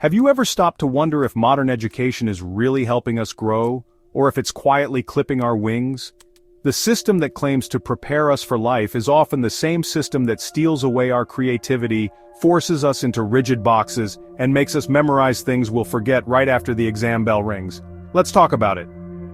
Have you ever stopped to wonder if modern education is really helping us grow, or if it's quietly clipping our wings? The system that claims to prepare us for life is often the same system that steals away our creativity, forces us into rigid boxes, and makes us memorize things we'll forget right after the exam bell rings. Let's talk about it.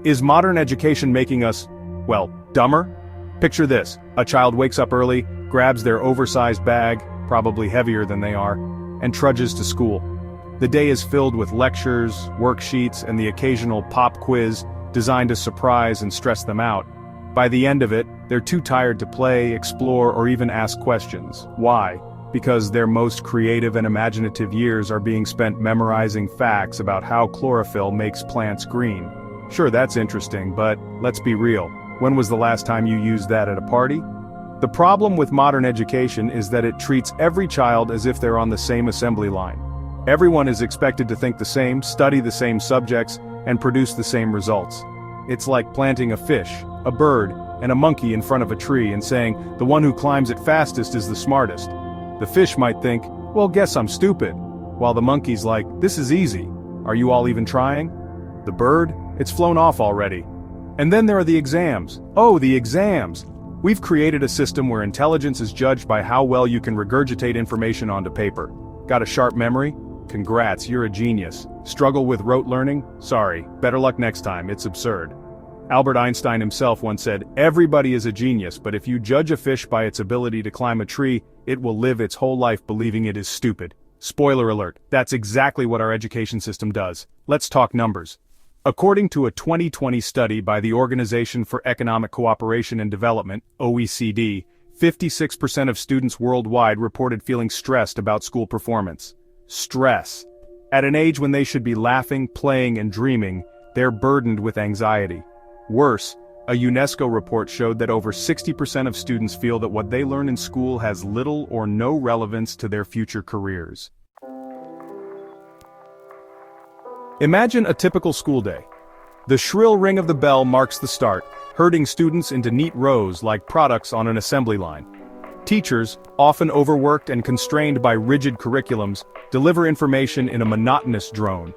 Is modern education making us, well, dumber? Picture this: a child wakes up early, grabs their oversized bag, probably heavier than they are, and trudges to school. The day is filled with lectures, worksheets, and the occasional pop quiz designed to surprise and stress them out. By the end of it, they're too tired to play, explore, or even ask questions. Why? Because their most creative and imaginative years are being spent memorizing facts about how chlorophyll makes plants green. Sure, that's interesting, but let's be real. When was the last time you used that at a party? The problem with modern education is that it treats every child as if they're on the same assembly line. Everyone is expected to think the same, study the same subjects, and produce the same results. It's like planting a fish, a bird, and a monkey in front of a tree and saying, the one who climbs it fastest is the smartest. The fish might think, well, guess I'm stupid, while the monkey's like, this is easy. Are you all even trying? The bird? It's flown off already. And then there are the exams. Oh, the exams! We've created a system where intelligence is judged by how well you can regurgitate information onto paper. Got a sharp memory? Congrats, you're a genius. Struggle with rote learning? Sorry, better luck next time, it's absurd. Albert Einstein himself once said, everybody is a genius, but if you judge a fish by its ability to climb a tree, it will live its whole life believing it is stupid. Spoiler alert, that's exactly what our education system does. Let's talk numbers. According to a 2020 study by the Organization for Economic Cooperation and Development, OECD, 56% of students worldwide reported feeling stressed about school performance. Stress. At an age when they should be laughing, playing, and dreaming, they're burdened with anxiety. Worse, a UNESCO report showed that over 60% of students feel that what they learn in school has little or no relevance to their future careers. Imagine a typical school day. The shrill ring of the bell marks the start, herding students into neat rows like products on an assembly line. Teachers, often overworked and constrained by rigid curriculums, deliver information in a monotonous drone.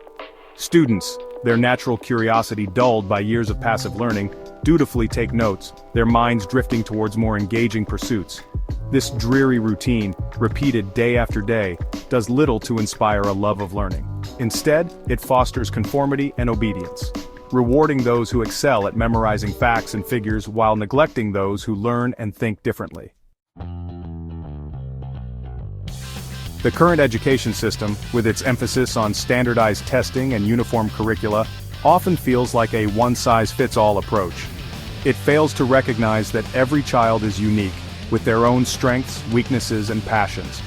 Students, their natural curiosity dulled by years of passive learning, dutifully take notes, their minds drifting towards more engaging pursuits. This dreary routine, repeated day after day, does little to inspire a love of learning. Instead, it fosters conformity and obedience, rewarding those who excel at memorizing facts and figures while neglecting those who learn and think differently. The current education system, with its emphasis on standardized testing and uniform curricula, often feels like a one-size-fits-all approach. It fails to recognize that every child is unique, with their own strengths, weaknesses, and passions.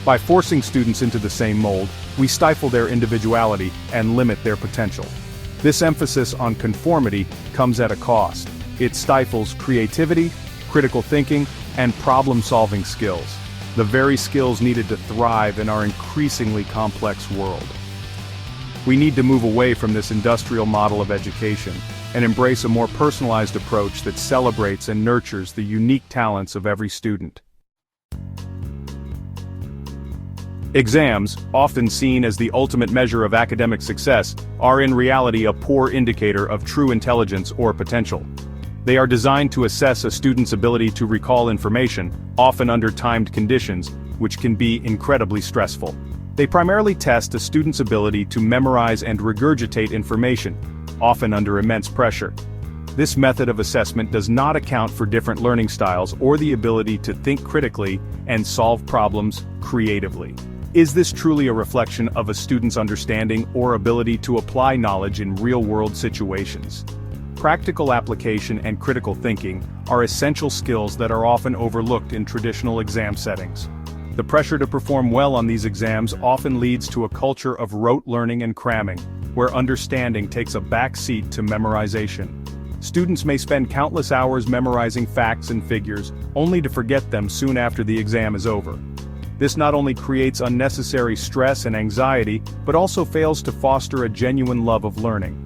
By forcing students into the same mold, we stifle their individuality and limit their potential. This emphasis on conformity comes at a cost. It stifles creativity, critical thinking, and problem-solving skills. The very skills needed to thrive in our increasingly complex world. We need to move away from this industrial model of education and embrace a more personalized approach that celebrates and nurtures the unique talents of every student. Exams, often seen as the ultimate measure of academic success, are in reality a poor indicator of true intelligence or potential. They are designed to assess a student's ability to recall information, often under timed conditions, which can be incredibly stressful. They primarily test a student's ability to memorize and regurgitate information, often under immense pressure. This method of assessment does not account for different learning styles or the ability to think critically and solve problems creatively. Is this truly a reflection of a student's understanding or ability to apply knowledge in real-world situations? Practical application and critical thinking are essential skills that are often overlooked in traditional exam settings. The pressure to perform well on these exams often leads to a culture of rote learning and cramming, where understanding takes a back seat to memorization. Students may spend countless hours memorizing facts and figures, only to forget them soon after the exam is over. This not only creates unnecessary stress and anxiety, but also fails to foster a genuine love of learning.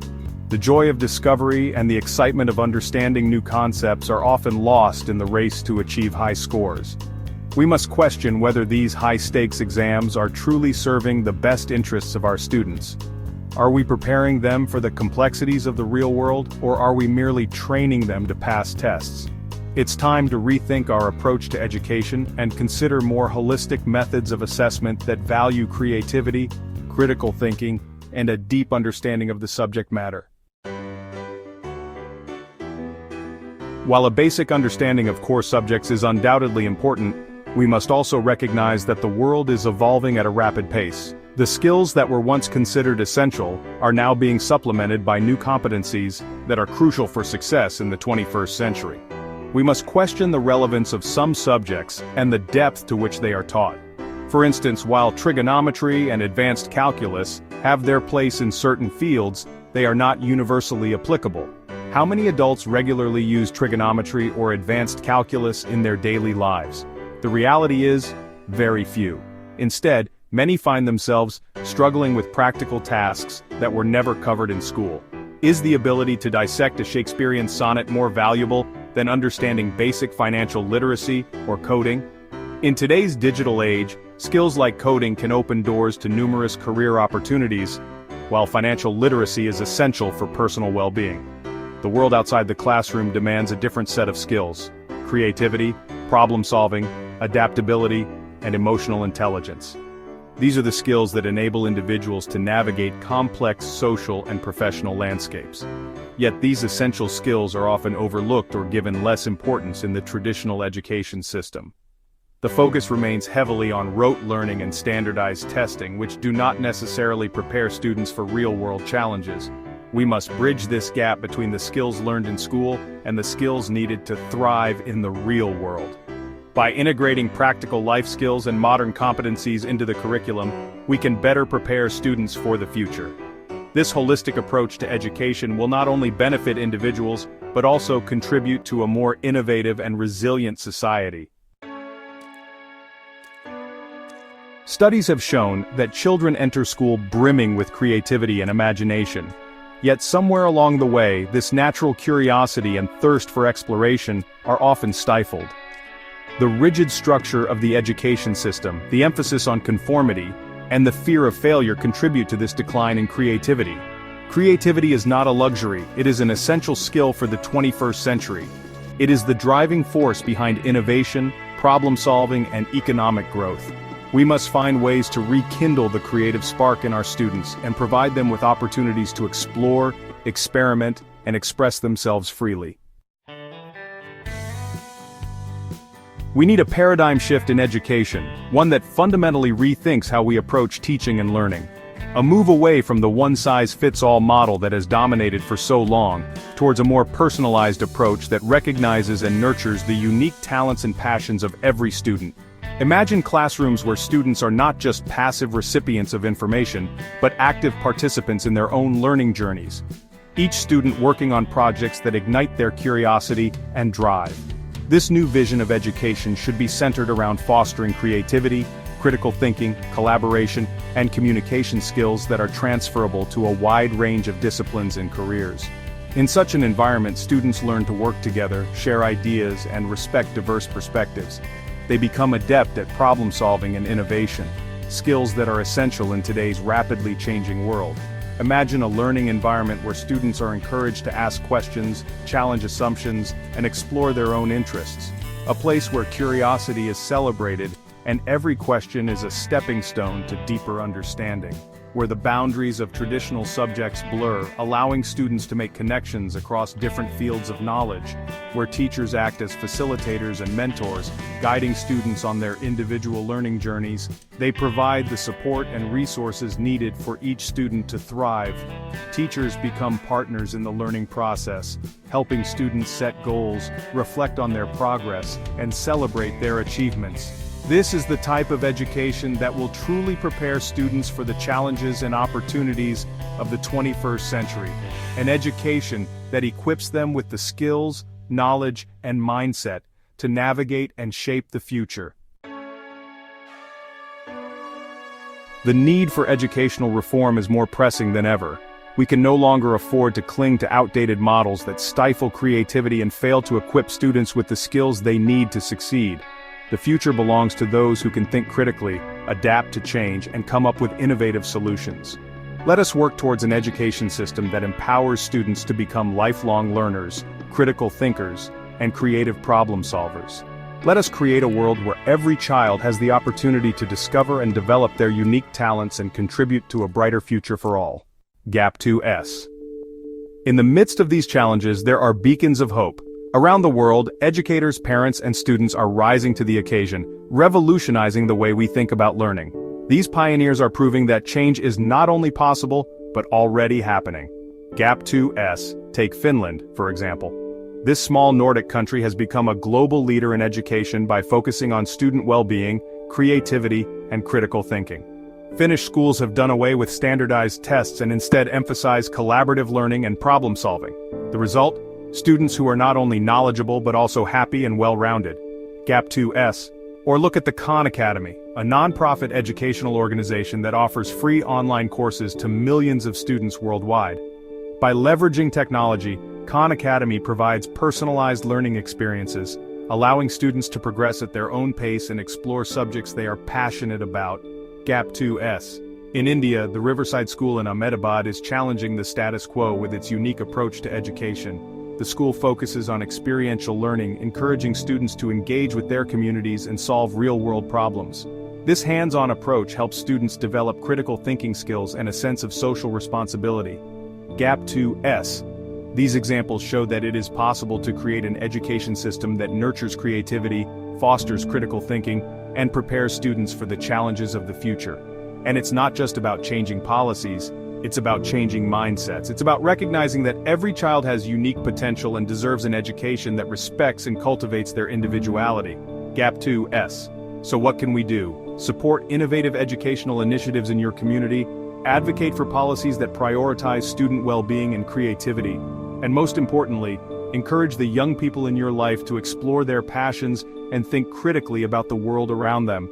The joy of discovery and the excitement of understanding new concepts are often lost in the race to achieve high scores. We must question whether these high-stakes exams are truly serving the best interests of our students. Are we preparing them for the complexities of the real world, or are we merely training them to pass tests? It's time to rethink our approach to education and consider more holistic methods of assessment that value creativity, critical thinking, and a deep understanding of the subject matter. While a basic understanding of core subjects is undoubtedly important, we must also recognize that the world is evolving at a rapid pace. The skills that were once considered essential are now being supplemented by new competencies that are crucial for success in the 21st century. We must question the relevance of some subjects and the depth to which they are taught. For instance, while trigonometry and advanced calculus have their place in certain fields, they are not universally applicable. How many adults regularly use trigonometry or advanced calculus in their daily lives? The reality is, very few. Instead, many find themselves struggling with practical tasks that were never covered in school. Is the ability to dissect a Shakespearean sonnet more valuable than understanding basic financial literacy or coding? In today's digital age, skills like coding can open doors to numerous career opportunities, while financial literacy is essential for personal well-being. The world outside the classroom demands a different set of skills: creativity, problem-solving, adaptability, and emotional intelligence. These are the skills that enable individuals to navigate complex social and professional landscapes. Yet these essential skills are often overlooked or given less importance in the traditional education system. The focus remains heavily on rote learning and standardized testing, which do not necessarily prepare students for real-world challenges. We must bridge this gap between the skills learned in school and the skills needed to thrive in the real world. By integrating practical life skills and modern competencies into the curriculum, we can better prepare students for the future. This holistic approach to education will not only benefit individuals, but also contribute to a more innovative and resilient society. Studies have shown that children enter school brimming with creativity and imagination. Yet somewhere along the way, this natural curiosity and thirst for exploration are often stifled. The rigid structure of the education system, the emphasis on conformity, and the fear of failure contribute to this decline in creativity. Creativity is not a luxury, it is an essential skill for the 21st century. It is the driving force behind innovation, problem-solving, and economic growth. We must find ways to rekindle the creative spark in our students and provide them with opportunities to explore, experiment, and express themselves freely. We need a paradigm shift in education, one that fundamentally rethinks how we approach teaching and learning. A move away from the one-size-fits-all model that has dominated for so long, towards a more personalized approach that recognizes and nurtures the unique talents and passions of every student. Imagine classrooms where students are not just passive recipients of information, but active participants in their own learning journeys. Each student working on projects that ignite their curiosity and drive. This new vision of education should be centered around fostering creativity, critical thinking, collaboration, and communication skills that are transferable to a wide range of disciplines and careers. In such an environment, students learn to work together, share ideas, and respect diverse perspectives. They become adept at problem-solving and innovation, skills that are essential in today's rapidly changing world. Imagine a learning environment where students are encouraged to ask questions, challenge assumptions, and explore their own interests. A place where curiosity is celebrated, and every question is a stepping stone to deeper understanding. Where the boundaries of traditional subjects blur, allowing students to make connections across different fields of knowledge. Where teachers act as facilitators and mentors, guiding students on their individual learning journeys. They provide the support and resources needed for each student to thrive. Teachers become partners in the learning process, helping students set goals, reflect on their progress, and celebrate their achievements. This is the type of education that will truly prepare students for the challenges and opportunities of the 21st century. An education that equips them with the skills, knowledge, and mindset to navigate and shape the future. The need for educational reform is more pressing than ever. We can no longer afford to cling to outdated models that stifle creativity and fail to equip students with the skills they need to succeed. The future belongs to those who can think critically, adapt to change, and come up with innovative solutions. Let us work towards an education system that empowers students to become lifelong learners, critical thinkers, and creative problem solvers. Let us create a world where every child has the opportunity to discover and develop their unique talents and contribute to a brighter future for all. Gap 2S. In the midst of these challenges, there are beacons of hope. Around the world, educators, parents, and students are rising to the occasion, revolutionizing the way we think about learning. These pioneers are proving that change is not only possible, but already happening. Gap 2S, take Finland, for example. This small Nordic country has become a global leader in education by focusing on student well-being, creativity, and critical thinking. Finnish schools have done away with standardized tests and instead emphasize collaborative learning and problem-solving. The result? Students who are not only knowledgeable but also happy and well-rounded. Gap 2S. Or look at the Khan Academy, a non-profit educational organization that offers free online courses to millions of students worldwide. By leveraging technology, Khan Academy provides personalized learning experiences, allowing students to progress at their own pace and explore subjects they are passionate about. Gap 2S. In India, the Riverside School in Ahmedabad is challenging the status quo with its unique approach to education. The school focuses on experiential learning, encouraging students to engage with their communities and solve real-world problems. This hands-on approach helps students develop critical thinking skills and a sense of social responsibility. Gap 2S. These examples show that it is possible to create an education system that nurtures creativity, fosters critical thinking, and prepares students for the challenges of the future. And it's not just about changing policies, it's about changing mindsets. It's about recognizing that every child has unique potential and deserves an education that respects and cultivates their individuality. Gap 2S. So what can we do? Support innovative educational initiatives in your community, advocate for policies that prioritize student well-being and creativity, and most importantly, encourage the young people in your life to explore their passions and think critically about the world around them.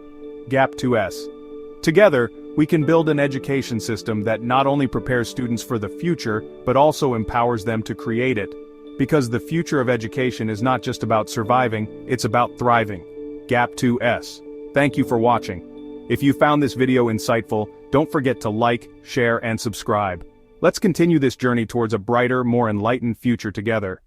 Gap 2S. Together, we can build an education system that not only prepares students for the future, but also empowers them to create it. Because the future of education is not just about surviving, it's about thriving. Gap 2S. Thank you for watching. If you found this video insightful, don't forget to like, share, and subscribe. Let's continue this journey towards a brighter, more enlightened future together.